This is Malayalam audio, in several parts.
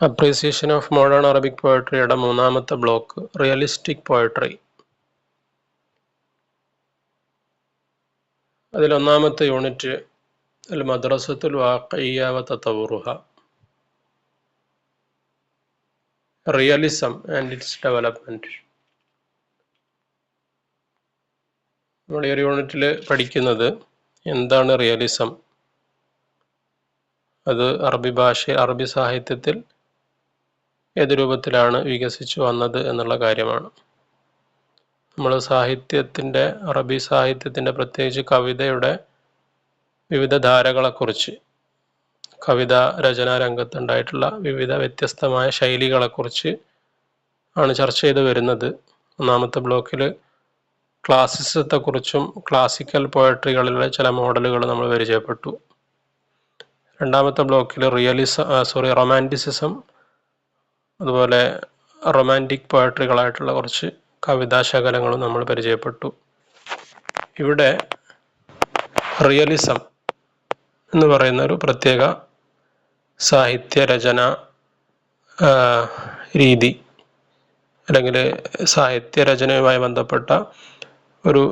അപ്രീസിയേഷൻ ഓഫ് മോഡേൺ അറബിക് പോയട്രിയുടെ മൂന്നാമത്തെ ബ്ലോക്ക് റിയലിസ്റ്റിക് പോയട്രി. അതിലൊന്നാമത്തെ യൂണിറ്റ് അൽ മദ്രസത്തുൽ വാഖിയ്യ വ തതവ്വുറുഹ, റിയലിസം ആൻഡ് ഇറ്റ്സ് ഡെവലപ്മെന്റ്. നമ്മൾ ഈ ഒരു യൂണിറ്റിൽ പഠിക്കുന്നത് എന്താണ് റിയലിസം, അത് അറബി സാഹിത്യത്തിൽ ഏത് രൂപത്തിലാണ് വികസിച്ചു വന്നത് എന്നുള്ള കാര്യമാണ്. നമ്മൾ അറബി സാഹിത്യത്തിൻ്റെ പ്രത്യേകിച്ച് കവിതയുടെ വിവിധ ധാരകളെക്കുറിച്ച്, കവിതാ രചനാ രംഗത്തുണ്ടായിട്ടുള്ള വിവിധ വ്യത്യസ്തമായ ശൈലികളെക്കുറിച്ച് ആണ് ചർച്ച ചെയ്ത് വരുന്നത്. ഒന്നാമത്തെ ബ്ലോക്കിൽ ക്ലാസിസത്തെക്കുറിച്ചും ക്ലാസിക്കൽ പോയട്രികളിലെ ചില മോഡലുകൾ നമ്മൾ പരിചയപ്പെട്ടു. രണ്ടാമത്തെ ബ്ലോക്കിൽ റൊമാൻറ്റിസിസം, അതുപോലെ റൊമാൻറ്റിക് പോയട്രികളായിട്ടുള്ള കുറച്ച് കവിതാശകലങ്ങളും നമ്മൾ പരിചയപ്പെട്ടു. ഇവിടെ റിയലിസം എന്ന് പറയുന്ന ഒരു പ്രത്യേക സാഹിത്യ രചന രീതി, അല്ലെങ്കിൽ സാഹിത്യ രചനയുമായി ബന്ധപ്പെട്ട ഒരു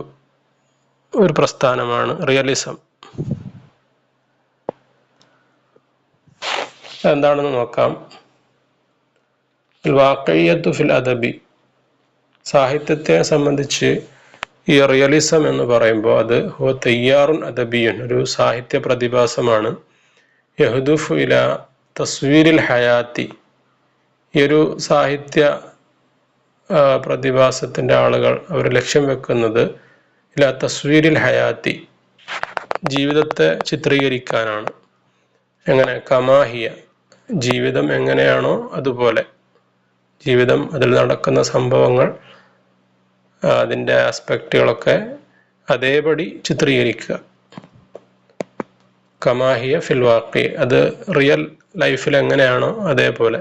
പ്രസ്ഥാനമാണ് റിയലിസം. എന്താണെന്ന് നോക്കാം. വാഖിയ്യത്തു ഫിൽ അദബി, സാഹിത്യത്തെ സംബന്ധിച്ച് ഈ റിയലിസം എന്ന് പറയുമ്പോൾ അത് ഹുവ തയ്യാറുൻ അദബിയുൻ, ഒരു സാഹിത്യ പ്രതിഭാസമാണ്. യഹ്ദുഫു ഇല തസ്വീരിൽ ഹയാത്തി, ഈ ഒരു സാഹിത്യ പ്രതിഭാസത്തിൻ്റെ ആളുകൾ അവർ ലക്ഷ്യം വെക്കുന്നത് ഇല തസ്വീരിൽ ഹയാത്തി, ജീവിതത്തെ ചിത്രീകരിക്കാനാണ്. എങ്ങനെ? കമാഹിയ, ജീവിതം എങ്ങനെയാണോ അതുപോലെ, ജീവിതം, അതിൽ നടക്കുന്ന സംഭവങ്ങൾ, അതിൻ്റെ ആസ്പെക്റ്റുകളൊക്കെ അതേപടി ചിത്രീകരിക്കുക. കമാഹിയ ഫിൽ വാഖി, അത് റിയൽ ലൈഫിൽ എങ്ങനെയാണോ അതേപോലെ.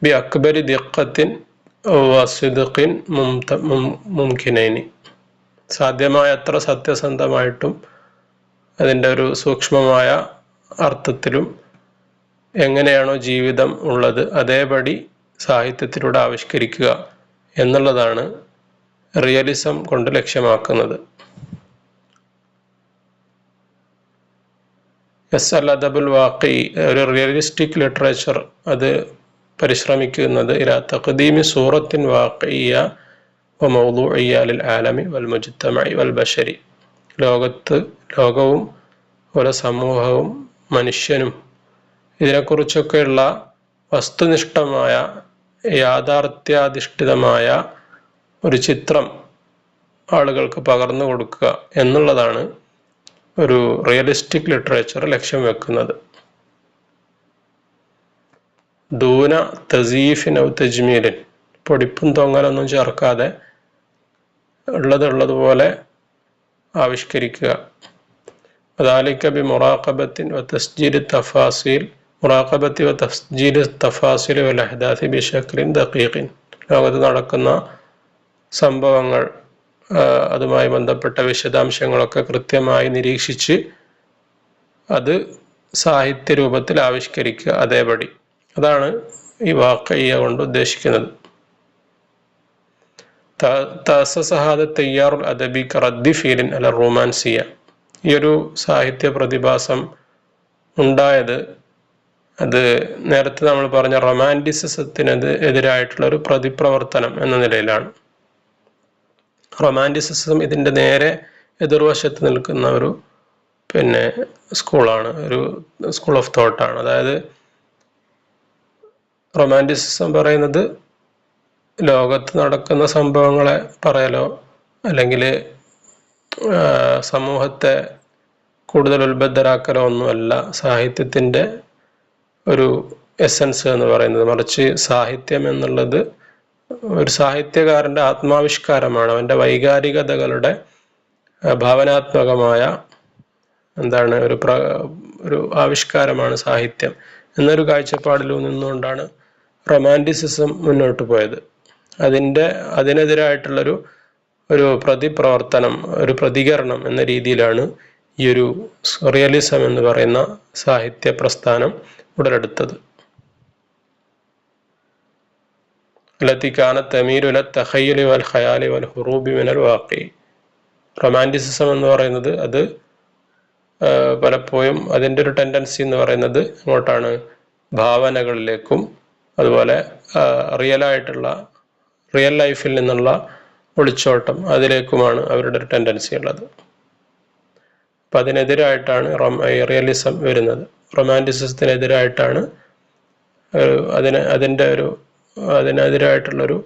ബി അക്ബരി ദിഖത്തിൻ വസിദ്ഖിൻ മുംകിനൈനി, സാധ്യമായ അത്ര സത്യസന്ധമായിട്ടും അതിൻ്റെ ഒരു സൂക്ഷ്മമായ അർത്ഥത്തിലും എങ്ങനെയാണോ ജീവിതം ഉള്ളത് അതേപടി സാഹിത്യത്തിലൂടെ ആവിഷ്കരിക്കുക എന്നുള്ളതാണ് റിയലിസം കൊണ്ട് ലക്ഷ്യമാക്കുന്നത്. അൽ അദബുൽ വാഖി, ഒരു റിയലിസ്റ്റിക് ലിറ്ററേച്ചർ അത് പരിശ്രമിക്കുന്നത് ഇലാ തഖ്ദീമി സൂറത്തിൻ വാഖിയ്യ വ മൗദൂഇയ്യ ലിൽ ആലമി വൽ മുജ്തമഇ വൽ ബശരി, ലോകവും ഓരോ സമൂഹവും മനുഷ്യനും ഇതിനെക്കുറിച്ചൊക്കെയുള്ള വസ്തുനിഷ്ഠമായ യാഥാർത്ഥ്യാധിഷ്ഠിതമായ ഒരു ചിത്രം ആളുകൾക്ക് പകർന്നു കൊടുക്കുക എന്നുള്ളതാണ് ഒരു റിയലിസ്റ്റിക് ലിറ്ററേച്ചർ ലക്ഷ്യം വെക്കുന്നത്. ദൂന തസീഫിൻ ഔ തജ്മീലിൻ, പൊടിപ്പും തൊങ്ങലൊന്നും ചേർക്കാതെ ഉള്ളതുപോലെ ആവിഷ്കരിക്കുക. വദാലിക ബി മുറാഖബത്തിൻ വ തസ്ജീൽ തഫാസീൽ, മുറാഖബത്തി വ തസ്ജീൽ തഫാസീൽ വൽ അഹ്ദാഥി ബിശക്ലിൻ ദഖീഖിൻ, ലോകത്ത് നടക്കുന്ന സംഭവങ്ങൾ, അതുമായി ബന്ധപ്പെട്ട വിശദാംശങ്ങളൊക്കെ കൃത്യമായി നിരീക്ഷിച്ച് അത് സാഹിത്യ രൂപത്തിൽ ആവിഷ്കരിക്കുക അതേപടി. അതാണ് ഈ വാഖിയ്യ കൊണ്ട് ഉദ്ദേശിക്കുന്നത്. തഅസ്സസ തയ്യാറുൽ അദബി കറദ്ദി ഫീലിൻ അല റൊമാൻസിയ, ഈ ഒരു സാഹിത്യ പ്രതിഭാസം ഉണ്ടായത് അത് നേരത്തെ നമ്മൾ പറഞ്ഞ റൊമാൻറ്റിസിസത്തിന് എതിരായിട്ടുള്ള ഒരു പ്രതിപ്രവർത്തനം എന്ന നിലയിലാണ്. റൊമാൻറ്റിസിസം ഇതിൻ്റെ നേരെ എതിർവശത്ത് നിൽക്കുന്ന ഒരു സ്കൂളാണ്, ഒരു സ്കൂൾ ഓഫ് തോട്ടാണ്. അതായത് റൊമാൻറ്റിസിസം പറയുന്നത് ലോകത്ത് നടക്കുന്ന സംഭവങ്ങളെ പറയലോ അല്ലെങ്കിൽ സമൂഹത്തെ കൂടുതൽ ഉത്ബദ്ധരാക്കലോ ഒന്നുമല്ല സാഹിത്യത്തിൻ്റെ ഒരു എസൻസ് എന്ന് പറയുന്നത്. മറിച്ച് സാഹിത്യം എന്നുള്ളത് ഒരു സാഹിത്യകാരൻ്റെ ആത്മാവിഷ്കാരമാണ്, അവൻ്റെ വൈകാരികതകളുടെ ഭാവനാത്മകമായ ഒരു ആവിഷ്കാരമാണ് സാഹിത്യം എന്നൊരു കാഴ്ചപ്പാടിൽ നിന്നുകൊണ്ടാണ് റൊമാൻറ്റിസിസം മുന്നോട്ട് പോയത്. അതിനെതിരായിട്ടുള്ളൊരു പ്രതിപ്രവർത്തനം, ഒരു പ്രതികരണം എന്ന രീതിയിലാണ് ഈ ഒരു റിയലിസം എന്ന് പറയുന്ന സാഹിത്യ പ്രസ്ഥാനം ഉടലെടുത്തത്. التي كانت تميل إلى التخيل والخيال والهروب من الواقع. റൊമാൻറ്റിസിസം എന്ന് പറയുന്നത് അത് പലപ്പോഴും അതിൻ്റെ ഒരു ടെൻഡൻസി എന്ന് പറയുന്നത് ഇങ്ങോട്ടാണ്, ഭാവനകളിലേക്കും അതുപോലെ റിയൽ ലൈഫിൽ നിന്നുള്ള ഒളിച്ചോട്ടം അതിലേക്കുമാണ് അവരുടെ ഒരു ടെൻഡൻസി ഉള്ളത്. അപ്പം അതിനെതിരായിട്ടാണ് റിയലിസം വരുന്നത്. റൊമാൻറ്റിസിസത്തിനെതിരായിട്ടാണ് അതിനെതിരായിട്ടുള്ളൊരു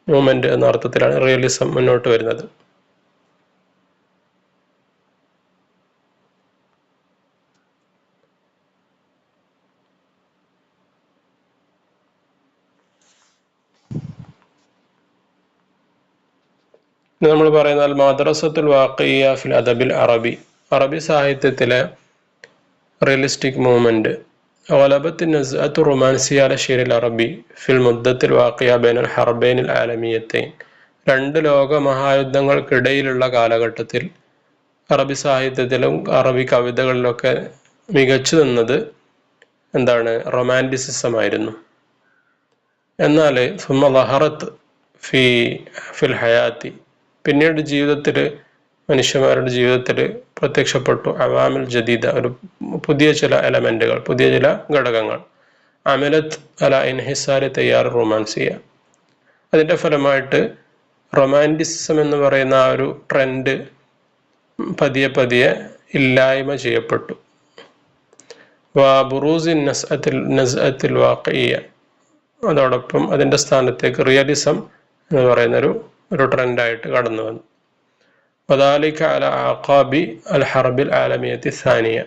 മൂവ്മെന്റ് എന്ന അർത്ഥത്തിലാണ് റിയലിസം മുന്നോട്ട് വരുന്നത്. നമ്മൾ പറയുന്നത് മദ്രസത്തുൽ വാഖിയ്യ ഫിൽ അദബിൽ അറബി, അറബി സാഹിത്യത്തിലെ റിയലിസ്റ്റിക് മൂവ്മെന്റ്. غلبت النزعة الرومانسية على الشعر العربي في المدة الواقعة بين الحربين العالميتين. രണ്ട് ലോക മഹായുദ്ധങ്ങൾക്കിടയിലുള്ള കാലഘട്ടത്തിൽ അറബി സാഹിത്യത്തിലും അറബി കവിതകളിലൊക്കെ മികച്ചു നിന്നത് എന്താണ്? റൊമാൻറ്റിസിസം ആയിരുന്നു. എന്നാൽ ثم ظهرت في الحياة, പിന്നീട് മനുഷ്യന്മാരുടെ ജീവിതത്തിൽ പ്രത്യക്ഷപ്പെട്ടു അവാമിൽ ജദീദ, ഒരു പുതിയ ചില എലമെന്റുകൾ, പുതിയ ചില ഘടകങ്ങൾ. അമലത്ത് അല ഇൻഹിസാരി തയ്യാർ റൊമാൻസിയ, അതിൻ്റെ ഫലമായിട്ട് റൊമാൻറ്റിസിസം എന്ന് പറയുന്ന ആ ഒരു ട്രെൻഡ് പതിയെ പതിയെ ഇല്ലായ്മ ചെയ്യപ്പെട്ടു. ബുറൂസിൻ നസ്അത്തിൽ വാഖിയ്യ, അതോടൊപ്പം അതിൻ്റെ സ്ഥാനത്തേക്ക് റിയലിസം എന്ന് പറയുന്നൊരു ട്രെൻഡായിട്ട് കടന്നു വന്നു. വദാലിക അല അഖാബി അൽ ഹർബിൽ ആലമിയത്തി സാനിയ,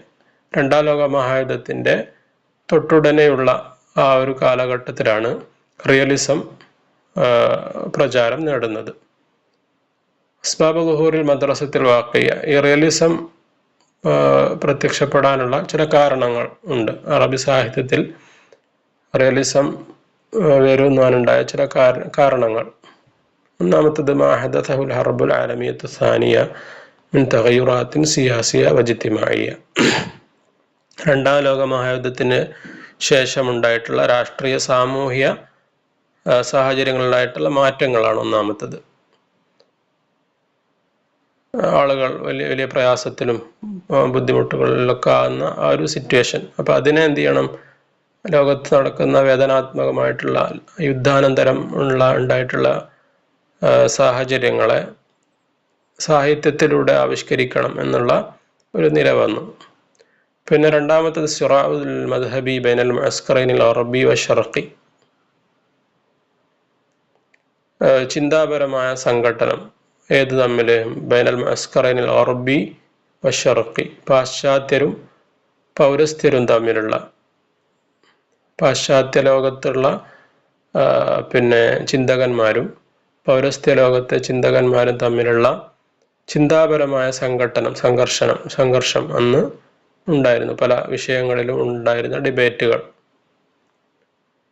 രണ്ടാം ലോക മഹായുദ്ധത്തിൻ്റെ തൊട്ടുടനെയുള്ള ആ ഒരു കാലഘട്ടത്തിലാണ് റിയലിസം പ്രചാരം നേടുന്നത്. അസ്ബാബ് ളുഹൂറിൽ മദ്രസത്തിൽ വാഖിയ്യ, ഈ റിയലിസം പ്രത്യക്ഷപ്പെടാനുള്ള ചില കാരണങ്ങൾ ഉണ്ട്. അറബി സാഹിത്യത്തിൽ റിയലിസം വരുവാനുണ്ടായ ചില കാരണങ്ങൾ. ഒന്നാമത്തത് മാ ഹദസഹുൽ ഹർബുൽ ആലമിയത്തു സാനിയ മിൻ തഗയ്യുറാത്തിൻ സിയാസിയ വജിത്തിമാഇയ, രണ്ടാം ലോക മഹായുദ്ധത്തിന് ശേഷമുണ്ടായിട്ടുള്ള രാഷ്ട്രീയ സാമൂഹ്യ സാഹചര്യങ്ങളിലായിട്ടുള്ള മാറ്റങ്ങളാണ് ഒന്നാമത്തത്. ആളുകൾ വലിയ വലിയ പ്രയാസത്തിലും ബുദ്ധിമുട്ടുകളിലൊക്കെ ആകുന്ന ആ ഒരു സിറ്റുവേഷൻ. അപ്പം അതിനെ എന്ത് ചെയ്യണം? ലോകത്ത് നടക്കുന്ന വേദനാത്മകമായിട്ടുള്ള യുദ്ധാനന്തരം ഉണ്ടായിട്ടുള്ള സാഹചര്യങ്ങളെ സാഹിത്യത്തിലൂടെ ആവിഷ്കരിക്കണം എന്നുള്ള ഒരു നില വന്നു. പിന്നെ രണ്ടാമത്തത് സിറാഉൽ മദ്ഹബി ബൈനൽ മുഅസ്കറൈനിൽ അറബി വശർഖി, ചിന്താപരമായ സംഘട്ടനം ഏത് തമ്മിൽ? ബൈനൽ മുഅസ്കറൈനിൽ അറബി വശർഖി, പാശ്ചാത്യരും പൗരസ്ത്യരും തമ്മിലുള്ള, പാശ്ചാത്യ ലോകത്തുള്ള ചിന്തകന്മാരും പൗരസ്ത്യ ലോകത്തെ ചിന്തകന്മാരും തമ്മിലുള്ള ചിന്താപരമായ സംഘർഷം അന്ന് ഉണ്ടായിരുന്നു. പല വിഷയങ്ങളിലും ഉണ്ടായിരുന്ന ഡിബേറ്റുകൾ.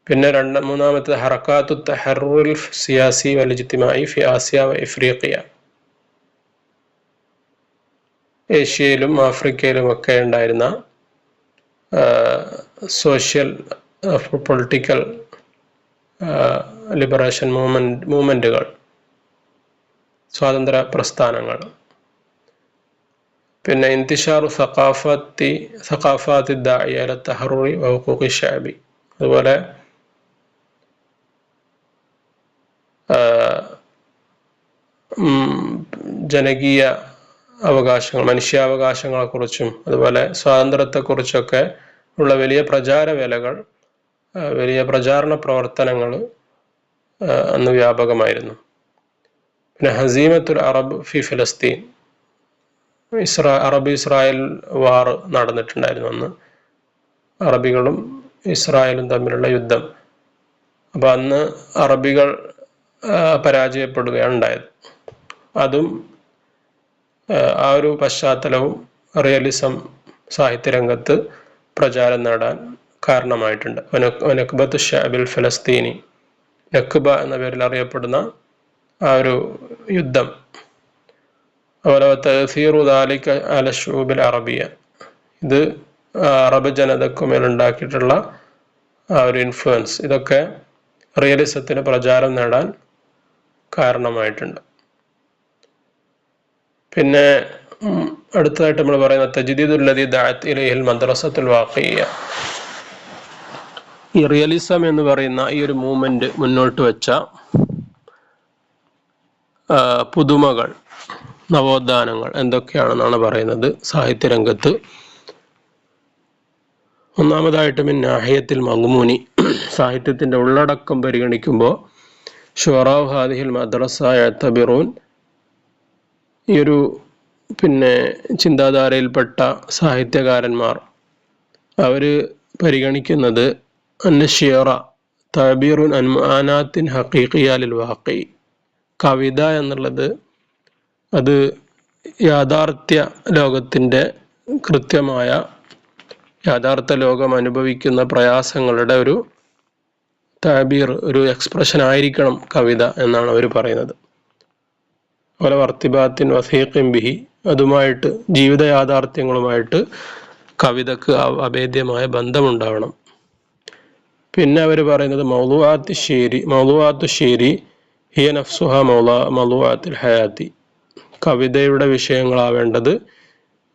പിന്നെ മൂന്നാമത്തെ ഹറക്കാത്തു തഹറുൽ സിയാസി വൽ ഇജ്തിമാഇ ഫി ആസിയ വ ഇഫ്രീഖിയ, ഏഷ്യയിലും ആഫ്രിക്കയിലും ഒക്കെ ഉണ്ടായിരുന്ന സോഷ്യൽ പൊളിറ്റിക്കൽ ലിബറേഷൻ മൂവ്മെന്റുകൾ, സ്വാതന്ത്ര്യ പ്രസ്ഥാനങ്ങൾ. പിന്നെ ഇന്തിഷാറു സഖാഫാത്തി ദാഇയ ഇല തഹറുറി വ ഹുഖൂഖി ശഅബി, അതുപോലെ ജനകീയ അവകാശങ്ങൾ, മനുഷ്യാവകാശങ്ങളെക്കുറിച്ചും അതുപോലെ സ്വാതന്ത്ര്യത്തെക്കുറിച്ചൊക്കെ ഉള്ള വലിയ പ്രചാരണ പ്രവർത്തനങ്ങൾ അന്ന് വ്യാപകമായിരുന്നു. പിന്നെ ഹസീമത്തുൽ അറബ് ഫി ഫലസ്തീൻ, അറബ് ഇസ്രായേൽ വാർ നടന്നിട്ടുണ്ടായിരുന്നു അന്ന്, അറബികളും ഇസ്രായേലും തമ്മിലുള്ള യുദ്ധം. അപ്പം അന്ന് അറബികൾ പരാജയപ്പെടുകയാണ് ഉണ്ടായത്. അതും ആ ഒരു പശ്ചാത്തലവും റിയലിസം സാഹിത്യരംഗത്ത് പ്രചാരം നേടാൻ കാരണമായിട്ടുണ്ട്. നക്ബത്തു ഷഅബിൽ ഫലസ്തീനി, നക്ബ എന്ന പേരിൽ അറിയപ്പെടുന്ന ആ ഒരു യുദ്ധം. അതുപോലെ തഅ്സീറു ദാലിക അല ശുഊബിൽ അറബിയ, ഇത് അറബ് ജനതയ്ക്കുമേൽ ഉണ്ടാക്കിയിട്ടുള്ള ആ ഒരു ഇൻഫ്ലുവൻസ്, ഇതൊക്കെ റിയലിസത്തിന് പ്രചാരം നേടാൻ കാരണമായിട്ടുണ്ട്. പിന്നെ അടുത്തതായിട്ട് നമ്മൾ പറയുന്ന തജ്ദീദുല്ലദീ ദഅത് ഇലൈഹിൽ മദ്റസത്തുൽ വാഖിയ്യ. ഈ റിയലിസം എന്ന് പറയുന്ന ഈ ഒരു മൂവ്മെന്റ് മുന്നോട്ട് വെച്ച പുതുമകൾ, നവോത്ഥാനങ്ങൾ എന്തൊക്കെയാണെന്നാണ് പറയുന്നത് സാഹിത്യരംഗത്ത്. ഒന്നാമതായിട്ട് മിൻ നാഹിയത്തിൽ മദ്മൂനി, സാഹിത്യത്തിന്റെ ഉള്ളടക്കം പരിഗണിക്കുമ്പോൾ ശുഅറാഉ ഹാദിഹിൽ മദ്റസ യഅ്തബിറൂൻ, ഈ ഒരു ചിന്താധാരയിൽപ്പെട്ട സാഹിത്യകാരന്മാർ അവർ പരിഗണിക്കുന്നത് അന്ന ഷിയറ തഅബീറുൻ അൻ മുആനാത്തിൻ ഹഖീഖിയ്യ ലിൽ വാഖി, കവിത എന്നുള്ളത് അത് യാഥാർത്ഥ്യ ലോകത്തിൻ്റെ കൃത്യമായ യാഥാർത്ഥ്യ ലോകം അനുഭവിക്കുന്ന പ്രയാസങ്ങളുടെ ഒരു തഅബീർ, ഒരു എക്സ്പ്രഷൻ ആയിരിക്കണം കവിത എന്നാണ് അവർ പറയുന്നത്. അതുപോലെ വർത്തിബാത്തിൻ വസീഖിൻ ബിഹി, അതുമായിട്ട് ജീവിത യാഥാർത്ഥ്യങ്ങളുമായിട്ട് കവിതക്ക് അഭേദ്യമായ ബന്ധമുണ്ടാവണം. പിന്നെ അവർ പറയുന്നത് മൗളൂആത്തു ഷീരി ഹിയ നഫ്സുഹ മൗളൂആത്തുൽ ഹയാത്തി, കവിതയുടെ വിഷയങ്ങളാവേണ്ടത്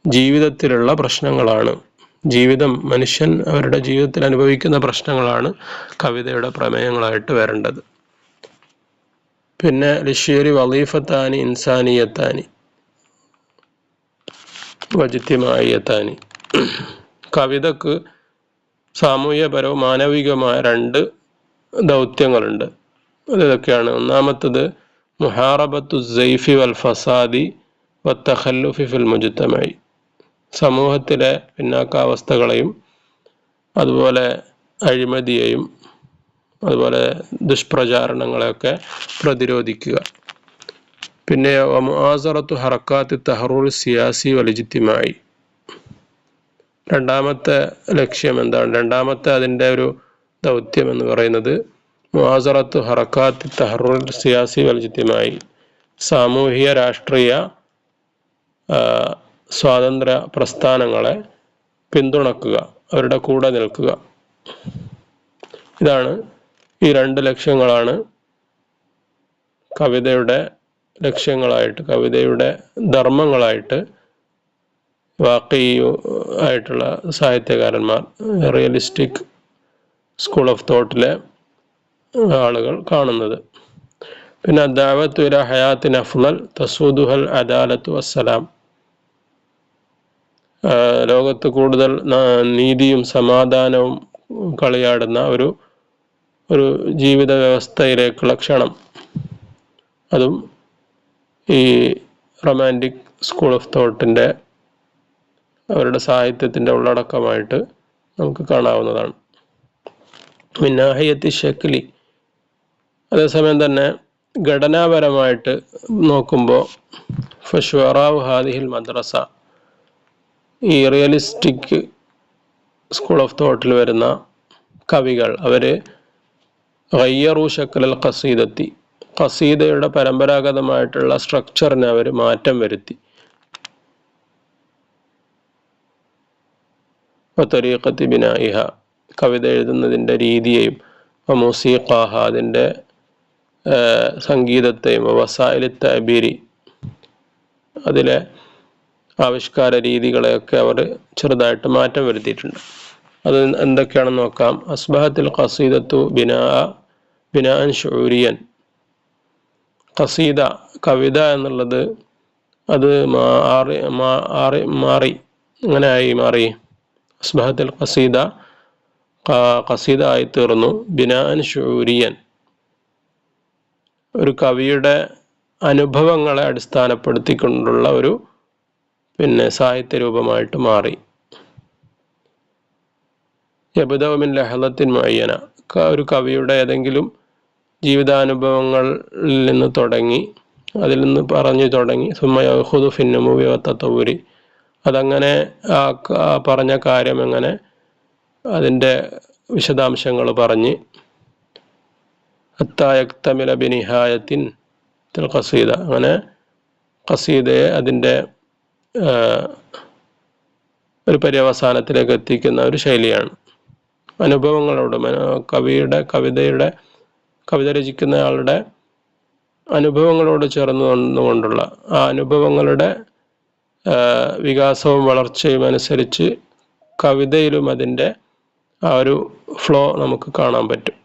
ജീവിതത്തിലുള്ള പ്രശ്നങ്ങളാണ്. മനുഷ്യൻ അവരുടെ ജീവിതത്തിൽ അനുഭവിക്കുന്ന പ്രശ്നങ്ങളാണ് കവിതയുടെ പ്രമേയങ്ങളായിട്ട് വരേണ്ടത്. പിന്നെ ലിശ്ശിയരി വളീഫത്താനി ഇൻസാനിയത്താനി വജിത്തിമായത്താനി, കവിതക്ക് സാമൂഹ്യപരവും മാനവികമായ 2 ദൗത്യങ്ങളുണ്ട്. അതൊക്കെയാണ്. ഒന്നാമത്തത് മുഹാറബത്തു സൈഫി വൽ ഫസാദി വത്തഖല്ലുഫി ഫിൽ മുജ്തമഇ, സമൂഹത്തിലെ പിന്നാക്കാവസ്ഥകളെയും അതുപോലെ അഴിമതിയെയും അതുപോലെ ദുഷ്പ്രചാരണങ്ങളെയൊക്കെ പ്രതിരോധിക്കുക. പിന്നെ മുആസറത്തു ഹറക്കാത്തി തഹറൂർ സിയാസി വൽ ഇജ്തിമായി, രണ്ടാമത്തെ ലക്ഷ്യം എന്താണ്? രണ്ടാമത്തെ അതിൻ്റെ ഒരു ദൗത്യം എന്ന് പറയുന്നത് മുആസറത്തു ഹറക്കാത്തി തഹറൂർ സിയാസി വൽ ഇജ്തിമായി, സാമൂഹിക രാഷ്ട്രീയ സ്വാതന്ത്ര്യ പ്രസ്ഥാനങ്ങളെ പിന്തുണക്കുക, അവരുടെ കൂടെ നിൽക്കുക. ഇതാണ് ഈ 2 ലക്ഷ്യങ്ങളാണ് കവിതയുടെ ലക്ഷ്യങ്ങളായിട്ട്, കവിതയുടെ ധർമ്മങ്ങളായിട്ട് ആയിട്ടുള്ള സാഹിത്യകാരന്മാർ, റിയലിസ്റ്റിക് സ്കൂൾ ഓഫ് തോട്ടിലെ ആളുകൾ കാണുന്നത്. പിന്നെ ദഅവത്തു ഇലാ ഹയാത്തിൻ അഫ്ളൽ തസൂദുഹൽ അദാലത്തു വസ്സലാം, ലോകത്ത് കൂടുതൽ നീതിയും സമാധാനവും കളിയാടുന്ന ഒരു ജീവിത വ്യവസ്ഥയിലേക്കുള്ള ക്ഷണം, അതും ഈ റൊമാൻറ്റിക് സ്കൂൾ ഓഫ് തോട്ടിൻ്റെ അവരുടെ സാഹിത്യത്തിൻ്റെ ഉള്ളടക്കമായിട്ട് നമുക്ക് കാണാവുന്നതാണ്. മിന്നാഹിയത്തി ഷക്ലി, അതേസമയം തന്നെ ഘടനാപരമായിട്ട് നോക്കുമ്പോൾ ഫശുഅറാഉ ഹാദിഹിൽ മദ്റസ, ഈ റിയലിസ്റ്റിക് സ്കൂൾ ഓഫ് തോട്ടിൽ വരുന്ന കവികൾ അവർ ഗയ്യറു ശക്ലൽ ഖസീദത്തി, ഖസീദയുടെ പരമ്പരാഗതമായിട്ടുള്ള സ്ട്രക്ചറിനെ അവർ മാറ്റം വരുത്തി. വതരീഖത്തി ബിനാഇഹ, കവിത എഴുതുന്നതിൻ്റെ രീതിയെയും വമൂസീഖാഹ, അതിൻ്റെ സംഗീതത്തെയും വസായിലി തഅബീരി, അതിലെ ആവിഷ്കാര രീതികളെയൊക്കെ അവർ ചെറുതായിട്ട് മാറ്റം വരുത്തിയിട്ടുണ്ട്. അത് എന്തൊക്കെയാണെന്ന് നോക്കാം. അസ്ബഹത്തിൽ ഖസീദത്തു ബിനാഅൻ ശുഊരിയൻ, ഖസീദ കവിത എന്നുള്ളത് അത് മാറി അസ്ബഹത്തിൽ ഖസീദ ആയി തീർന്നു. ബിനാഅൻ ശുഊരിയൻ, ഒരു കവിയുടെ അനുഭവങ്ങളെ അടിസ്ഥാനപ്പെടുത്തിക്കൊണ്ടുള്ള ഒരു സാഹിത്യ രൂപമായിട്ട് മാറി. യബ്ദഉ മിൻ ലഹളത്തിൻ മുഅയ്യന, ഒരു കവിയുടെ ഏതെങ്കിലും ജീവിതാനുഭവങ്ങളിൽ നിന്ന് തുടങ്ങി, അതിൽ നിന്ന് പറഞ്ഞു തുടങ്ങി, സുമ്മ യഖുദു ഫിൻ നുമുവി വത്തതവ്വുരി, അതങ്ങനെ പറഞ്ഞ കാര്യം എങ്ങനെ അതിൻ്റെ വിശദാംശങ്ങൾ പറഞ്ഞ് ഹത്താ യക്തമില ബിനിഹായത്തിൻ തിൽ ഖസീദ, അങ്ങനെ ഖസീദയെ അതിൻ്റെ ഒരു പര്യവസാനത്തിലേക്ക് എത്തിക്കുന്ന ഒരു ശൈലിയാണ്. അനുഭവങ്ങളോട്, കവിത രചിക്കുന്ന ആളുടെ അനുഭവങ്ങളോട് ചേർന്ന് വന്നുകൊണ്ടുള്ള ആ അനുഭവങ്ങളുടെ വികാസവും വളർച്ചയും അനുസരിച്ച് കവിതയിലും അതിൻ്റെ ആ ഒരു ഫ്ലോ നമുക്ക് കാണാൻ പറ്റും.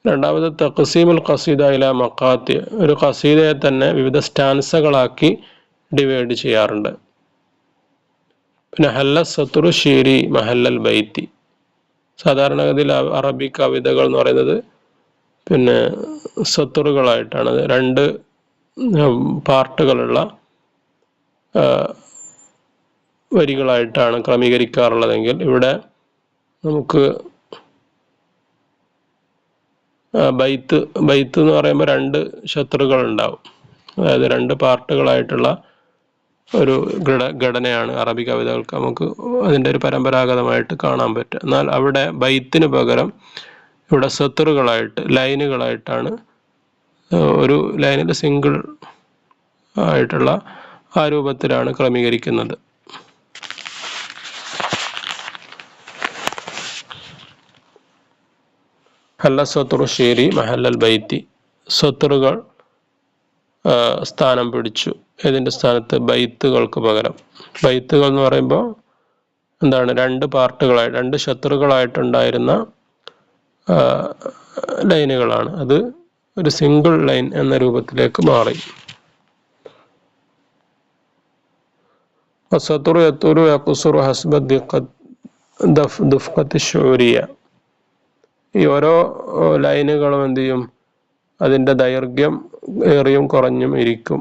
രണ്ടാമത് തഖ്സീമുൽ ഖസീദ ഇലാ മഖാത്തി, ഒരു ഖസീദയെ തന്നെ വിവിധ സ്റ്റാൻസകളാക്കി ഡിവൈഡ് ചെയ്യാറുണ്ട്. പിന്നെ ഹല്ല സത്തുറു ഷീരി മഹല്ലൽ ബൈത്തി, സാധാരണഗതിയിൽ അറബി കവിതകൾ എന്ന് പറയുന്നത് പിന്നെ സത്തുറുകളായിട്ടാണ്, അത് 2 പാർട്ടുകളുള്ള വരികളായിട്ടാണ് ക്രമീകരിക്കാറുള്ളതെങ്കിൽ ഇവിടെ നമുക്ക് ബൈത്ത് എന്ന് പറയുമ്പോൾ 2 ശത്രുക്കൾ ഉണ്ടാവും. അതായത് 2 പാർട്ടുകളായിട്ടുള്ള ഒരു ഘടനയാണ് അറബി കവിതകൾക്ക് നമുക്ക് അതിൻ്റെ ഒരു പരമ്പരാഗതമായിട്ട് കാണാൻ പറ്റുക. എന്നാൽ അവിടെ ബൈത്തിന് പകരം ഇവിടെ സത്തുറുകളായിട്ട്, ലൈനുകളായിട്ടാണ്, ഒരു ലൈനിൽ സിംഗിൾ ആയിട്ടുള്ള ആ രൂപത്തിലാണ് ക്രമീകരിക്കുന്നത്. ഹല്ല സത്തുറു ഷീരി മഹല്ലൽ ബൈത്തി, സത്തുറുകൾ സ്ഥാനം പിടിച്ചു. ഇതിൻ്റെ സ്ഥാനത്ത് ബൈത്തുകൾക്ക് പകരം, ബൈത്തുകൾ എന്ന് പറയുമ്പോൾ എന്താണ്, 2 പാർട്ടുകളായി, 2 ശത്രുക്കളായിട്ടുണ്ടായിരുന്ന ലൈനുകളാണ്. അത് ഒരു സിംഗിൾ ലൈൻ എന്ന രൂപത്തിലേക്ക് മാറി. സത്തുറു യത്തുറു യഖ്സുറു ഹസ്ബ ദുഫ്ഖത്തി ശൂരിയ, ഈ ഓരോ ലൈനുകളും എന്ത് ചെയ്യും, അതിൻ്റെ ദൈർഘ്യം ഏറിയും കുറഞ്ഞും ഇരിക്കും.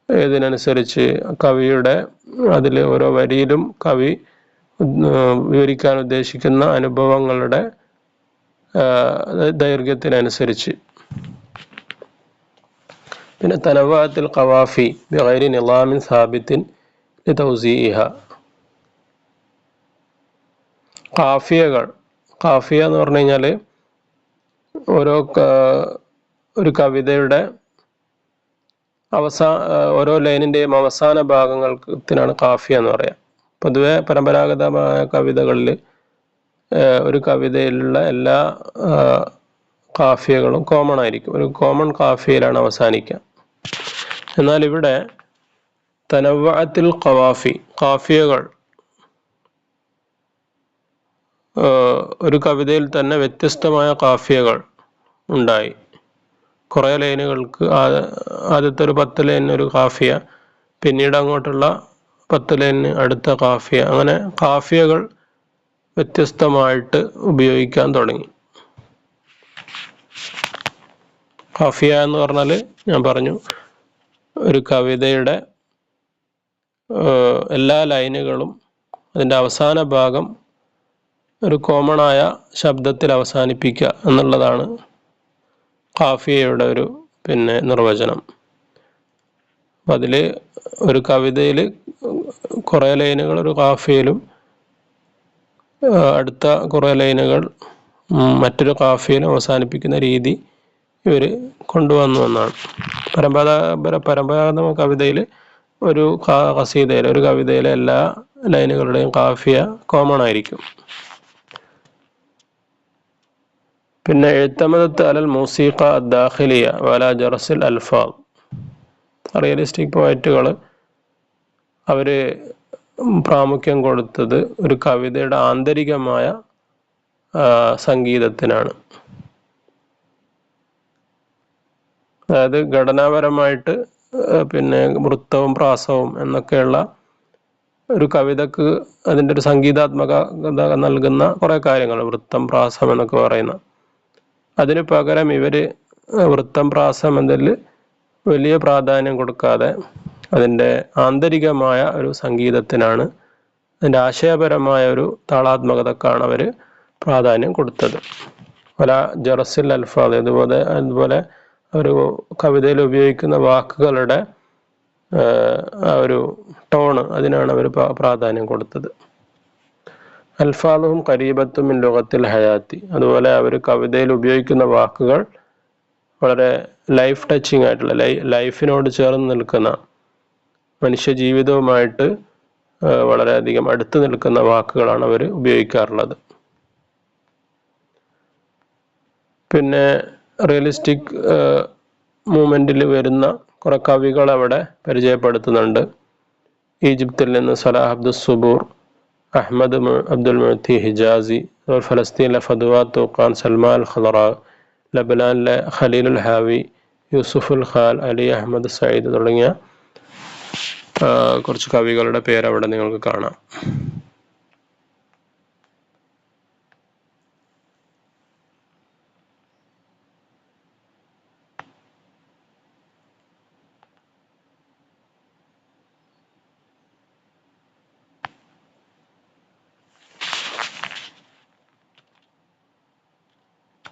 ഇതിനനുസരിച്ച് കവിയുടെ അതിൽ ഓരോ വരിയിലും കവി വിവരിക്കാൻ ഉദ്ദേശിക്കുന്ന അനുഭവങ്ങളുടെ ദൈർഘ്യത്തിനനുസരിച്ച്. പിന്നെ തനവ്വുഅത്തുൽ ഖവാഫി ബിഗൈരി നിളാമിൻ സാബിത്തിൻ ലിതൗസീഇഹ, ഖാഫിയകൾ. ഖാഫിയ എന്ന് പറഞ്ഞു കഴിഞ്ഞാൽ ഒരു കവിതയുടെ ഓരോ ലൈനിൻ്റെയും അവസാന ഭാഗങ്ങൾക്കാണ് ഖാഫിയ എന്ന് പറയാം. പൊതുവെ പരമ്പരാഗതമായ കവിതകളിൽ ഒരു കവിതയിലുള്ള എല്ലാ ഖാഫിയകളും കോമൺ ആയിരിക്കും, ഒരു കോമൺ ഖാഫിയയിലാണ് അവസാനിക്കുക. എന്നാൽ ഇവിടെ തനവ്വുഅത്തുൽ ഖവാഫി, ഖാഫിയകൾ ഒരു കവിതയിൽ തന്നെ വ്യത്യസ്തമായ ഖാഫിയകൾ ഉണ്ടായി. കുറേ ലൈനുകൾക്ക് ആദ്യത്തെ ഒരു 10 ലൈനിന് ഒരു ഖാഫിയ, പിന്നീട് അങ്ങോട്ടുള്ള 10 ലൈനിന് അടുത്ത ഖാഫിയ, അങ്ങനെ ഖാഫിയകൾ വ്യത്യസ്തമായിട്ട് ഉപയോഗിക്കാൻ തുടങ്ങി. ഖാഫിയ എന്ന് പറഞ്ഞാൽ ഞാൻ പറഞ്ഞു, ഒരു കവിതയുടെ എല്ലാ ലൈനുകളും അതിൻ്റെ അവസാന ഭാഗം ഒരു കോമണായ ശബ്ദത്തിൽ അവസാനിപ്പിക്കുക എന്നുള്ളതാണ് ഖാഫിയയുടെ ഒരു നിർവചനം. അപ്പം അതിൽ ഒരു കവിതയിൽ കുറേ ലൈനുകൾ ഒരു ഖാഫിയയിലും അടുത്ത കുറേ ലൈനുകൾ മറ്റൊരു ഖാഫിയയിലും അവസാനിപ്പിക്കുന്ന രീതി ഇവർ കൊണ്ടുവന്നു എന്നാണ്. പരമ്പരാഗത കവിതയിൽ ഒരു ഖസീദയിൽ, ഒരു കവിതയിലെ എല്ലാ ലൈനുകളുടെയും ഖാഫിയ കോമൺ ആയിരിക്കും. പിന്നെ എഴുത്തമദത്ത് അലൽ മൂസീഖ അദ്ദാഖിലിയ വല ജറസിൽ അൽഫാദ്, റിയലിസ്റ്റിക് പോയറ്റുകൾ അവർ പ്രാമുഖ്യം കൊടുത്തത് ഒരു കവിതയുടെ ആന്തരികമായ സംഗീതത്തിനാണ്. അതായത് ഘടനാപരമായിട്ട് വൃത്തവും പ്രാസവും എന്നൊക്കെയുള്ള ഒരു കവിതക്ക് അതിൻ്റെ ഒരു സംഗീതാത്മകത നൽകുന്ന കുറേ കാര്യങ്ങൾ, വൃത്തം പ്രാസം എന്നൊക്കെ പറയുന്ന, അതിന് പകരം ഇവർ വൃത്തം പ്രാസം എന്നതിൽ വലിയ പ്രാധാന്യം കൊടുക്കാതെ അതിൻ്റെ ആന്തരികമായ ഒരു സംഗീതത്തിനാണ്, അതിൻ്റെ ആശയപരമായ ഒരു താളാത്മകതക്കാണ് അവർ പ്രാധാന്യം കൊടുത്തത്. വല ജറസിൽ അൽഫാദ്, അതുപോലെ ഒരു കവിതയിൽ ഉപയോഗിക്കുന്ന വാക്കുകളുടെ ആ ഒരു ടോണ്, അതിനാണ് അവർ പ്രാധാന്യം കൊടുത്തത്. അൽഫാദും ഖരീബത്തും മിൻ ലുഗത്തിൽ ഹയാത്തി, അതുപോലെ അവർ കവിതയിൽ ഉപയോഗിക്കുന്ന വാക്കുകൾ വളരെ ലൈഫ് ടച്ചിങ് ആയിട്ടുള്ള, ലൈഫിനോട് ചേർന്ന് നിൽക്കുന്ന, മനുഷ്യ ജീവിതവുമായിട്ട് വളരെയധികം അടുത്ത് നിൽക്കുന്ന വാക്കുകളാണ് അവർ ഉപയോഗിക്കാറുള്ളത്. പിന്നെ റിയലിസ്റ്റിക് മൂവ്മെൻറ്റിൽ വരുന്ന കുറേ കവികൾ അവിടെ പരിചയപ്പെടുത്തുന്നുണ്ട്. ഈജിപ്തിൽ നിന്ന് Salah Abdul Sabur, Ahmad Abdul Muti Hijazi, ഫലസ്തീനിലെ ഫദ്വാത്ത് തൂഖാൻ, സൽമാൻ ഖദറാ, ലബനാനിലെ Khalil al Hawi, Yusuf al Khal, Ali Ahmad Sayyid തുടങ്ങിയ കുറച്ച് കവികളുടെ പേര് അവിടെ നിങ്ങൾക്ക് കാണാം.